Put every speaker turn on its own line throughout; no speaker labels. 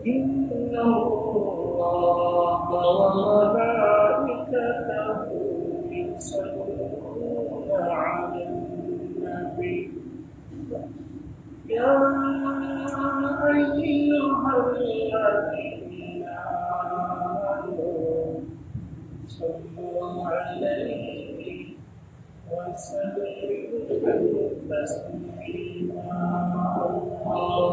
إن الله وملائكته يصلون على النبي يا أيها الذين آمنوا صلوا عليه وسلموا تسليما اللهم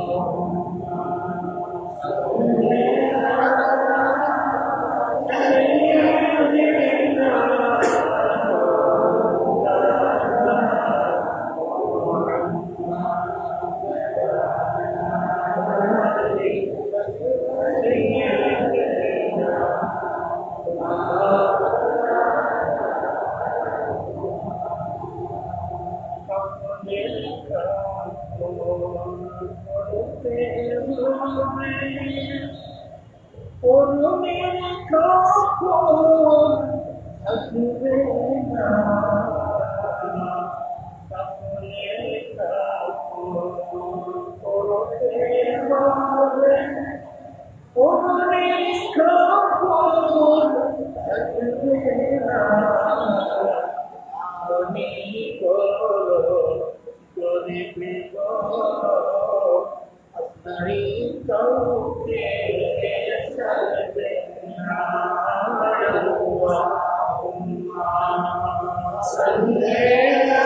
صل على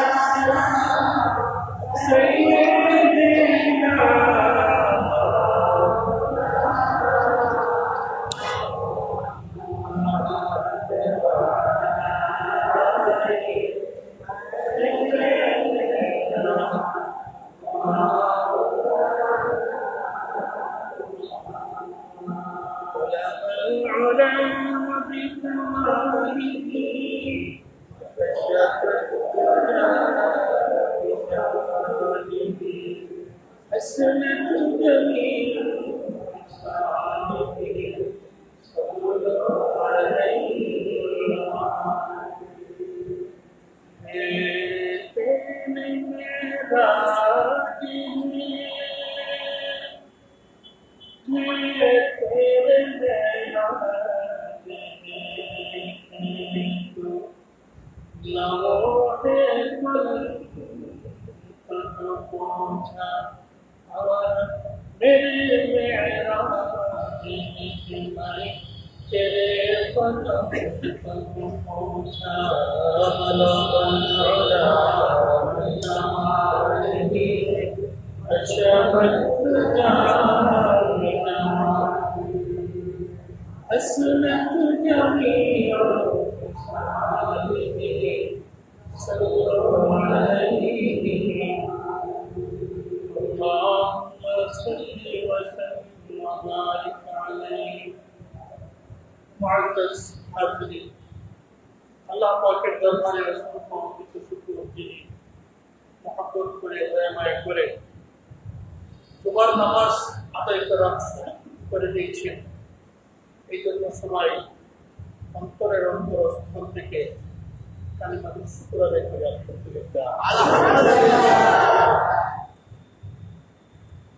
سيدنا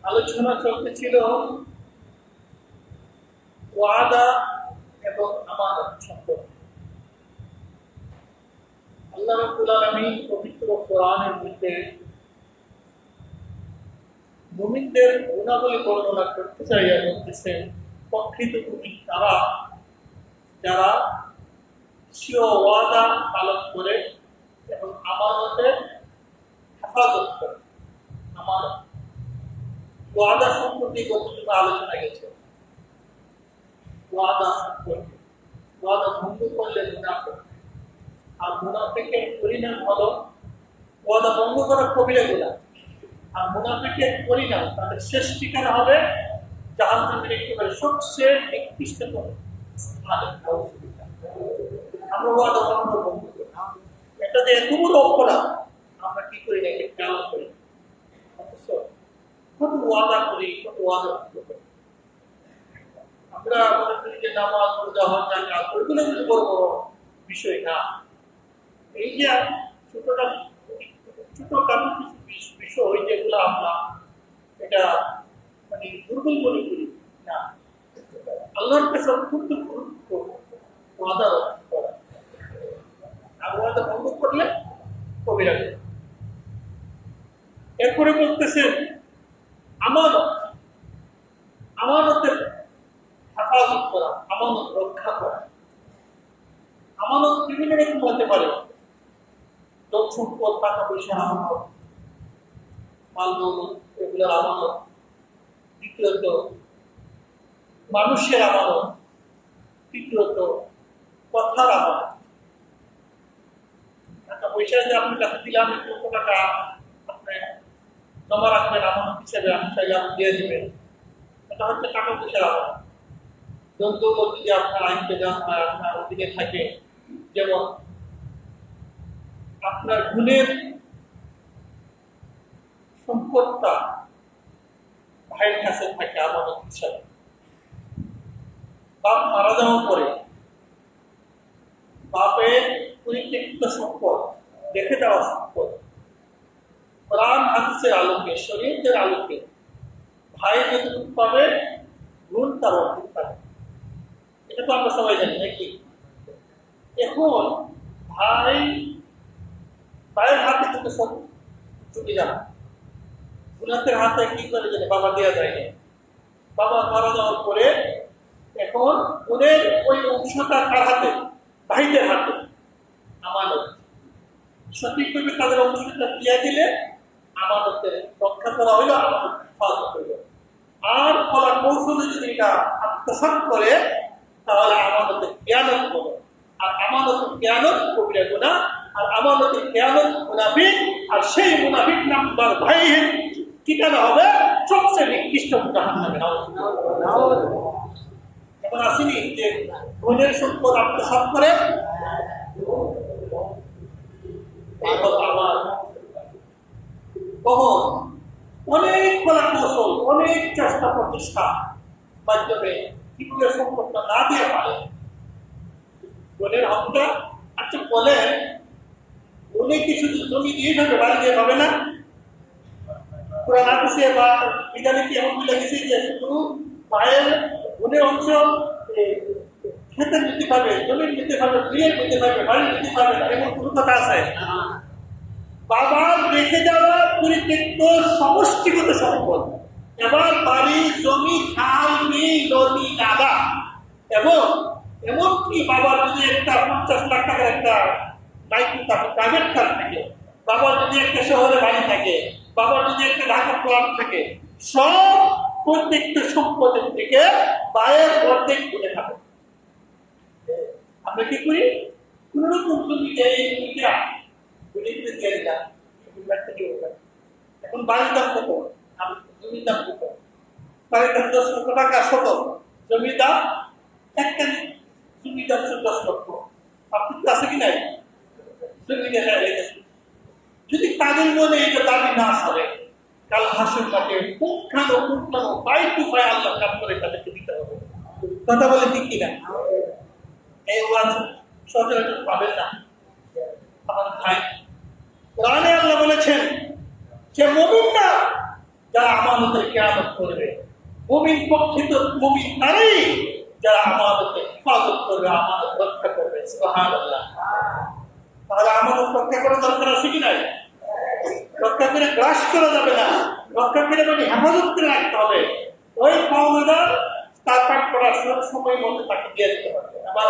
আলোচনা চলতেছিল ওয়াদা এবং আমানত সম্পর্কে। আল্লাহ রাব্বুল আলামিন পবিত্র কোরআনের মধ্যে মুমিনদের গুণাবলী বর্ণনা করতে চাইয়া বলতেছেন, প্রকৃত মুমিন তারা যারা স্বীয় ওয়াদা পালন করে এবং আমানতের হেফাজত করে। আমানত ওয়াদা সম্পর্কে গতকাল আলোচনা গেছে। ওয়াদা সম্পর্কে ওয়াদা ভঙ্গ করলে মুনাফিক, আর মুনাফিকের পরিণাম হলো ওয়াদা ভঙ্গ করা কবিরা গুনাহ, আর মুনাফিকের পরিণাম তাদের শেষ ঠিকানা হবে জাহান্নামের একেবারে সবচেয়ে নিকৃষ্টতম স্থানে। আমরা ওয়াদা ভঙ্গ করি, এটা যে এত বড় অপরাধ আমরা কি করি না, এটা খেয়াল করি। অথচ কত ওয়াদা করি, কত ওয়াদা ভঙ্গ করি। আমরা মনে করি যে নামাজ, রোজা, হজ, যাকাত ওইগুলো কিন্তু বড় বড় বিষয় না। এই যে ছোটখাটো কিছু বিষয় যেগুলো আমরা এটা মানে দুর্বল মনে করি না, আল্লাহর কাছে অত্যন্ত গুরুত্বপূর্ণ ওয়াদা রক্ষা করা। আর ওয়াদা ভঙ্গ করলে কবিরা গুনাহ। এরপরে বলতেছেন আমানত, আমানতের হেফাজত করা, আমানত রক্ষা করা। আমানত বিভিন্ন রকম হতে পারে, ধন সম্পদ, টাকা পয়সা আমানত, মাল দৌলত, এগুলোর আমানত। দ্বিতীয়ত মানুষের আমানত। তৃতীয়ত কথার আমানত। টাকা পয়সা যে আপনার কাছে দিলাম, কত টাকা আপনি জমা রাখবেন আমানত হিসেবে, আমি চাইলে আপনি দিয়ে দিবেন, এটা হচ্ছে টাকা পয়সার আমানত। ধন দৌলত যদি আপনার আইনকে দেওয়া হয়, আপনার অধীনে থাকে, যেমন আপনার গুণের সম্পদটা ভাইয়ের কাছে থাকে আমানত হিসাবে। বাপ মারা যাওয়ার পরে বাপের পরিত্যক্ত সম্পদ, রেখে দেওয়া সম্পদ, কোরআন হাদিসের আলোকে, শরীয়তের আলোকে ভাই যতটুকু পাবে, গুণ তার অর্ধেক পাবে। এটা তো আমরা সবাই জানি নাকি? এখন ভাইয়ের হাতে কিন্তু সব চুটি যাবে, গুণাতের হাতে কি করে জানে বাবা দেওয়া যায় না। বাবা মারা যাওয়ার পরে এখন ওদের ওই অংশটা কার হাতে? ভাইদের হাতে। আমানত সঠিকভাবে তাদের অংশটা দিয়ে দিলে আমানতের রক্ষা করা হইলো, আমানত হেফাজত হইল। আর কলা কৌশলে যদি এটা আত্মসাৎ করে তাহলে আমানতের জ্ঞানত হলো। আর আমানতের জ্ঞানত কবিরা গুনাহ, আর আমানতের জ্ঞানত মুনাফিক। আর সেই মুনাফিক নাম্বার ভাইয়ের ঠিকানা হবে সবচেয়ে নিকৃষ্ট জাহান্নামে। এখন আসেনি যে বোনের সম্পদ আত্মসাৎ করে তখন অনেক কলা কৌশল, অনেক চেষ্টা প্রতিষ্ঠা মাধ্যমে তৃতীয় সম্পদটা না দিয়ে পারে বোনের হকটা। আচ্ছা বলেন, উনি কি শুধু জমি দিয়ে যাবে, বাড়ি দিয়ে পাবে না? কোরআন হাদিসে বা বিধানে কি এমন বলে গেছে যে শুধু ভাইয়ের বোনের অংশ খেতের নিতে পারবে, জমির নিতে পারবে, বিয়ের নিতে পারবে, বাড়ির নিতে পারবে না, এমন কোনো কথা আছে? বাবার রেখে যাওয়া পরিত্যক্ত সমষ্টিগত সম্পদ, এবার বাড়ি, জমি, খাল, বিল, নদী, নালা, এবং এমনকি বাবার যদি একটা 50 লাখ টাকার একটা প্রাইভেট কার থাকে, বাবার যদি একটা শহরে বাড়ি থাকে, বাবার যদি একটা ঢাকা প্লট থাকে, সব প্রত্যেকটা সম্পদের থেকে বায়ের অর্ধেক তুলে থাকে। আমরা কি করি? কোন রকম জমি এখন বাড়ির দাম কত, জমির দাম কত? বাড়ির দাম 10 লক্ষ টাকা শত, জমির দাম একটা, জমির দাম 10 লক্ষ। আপনি আছে কি নাই? জমি দেখা গেছে। যদি তাদের মনে এটা দাবি না আসে, কাল হাসুর মাঠে পুঙ্খানো পাই টু পাই আল্লাহ কাজ করে তাদেরকে দিতে হবে। কথা বলে ঠিক কিনা? এই ওয়াজ সচরাচর পাবেন না আমাদের ভাই। কোরআনে আল্লাহ বলেছেন যে মুমিন না যারা আমানতের কিয়ামত করবে, মুমিন প্রকৃত মুমিন তারাই যারা আমানতের হেফাজত করবে, আমানত রক্ষা করবে। সুবহানাল্লাহ। তাহলে আমানত রক্ষা করার দরকার আছে কি নাই? রক্ষা করে গ্রাস করা যাবে না, রক্ষা করে মানে হেফাজত করে রাখতে হবে। ওই পাওনাদার তার পাঠ করার সময় মতো তাকে দিয়ে দিতে হবে। আবার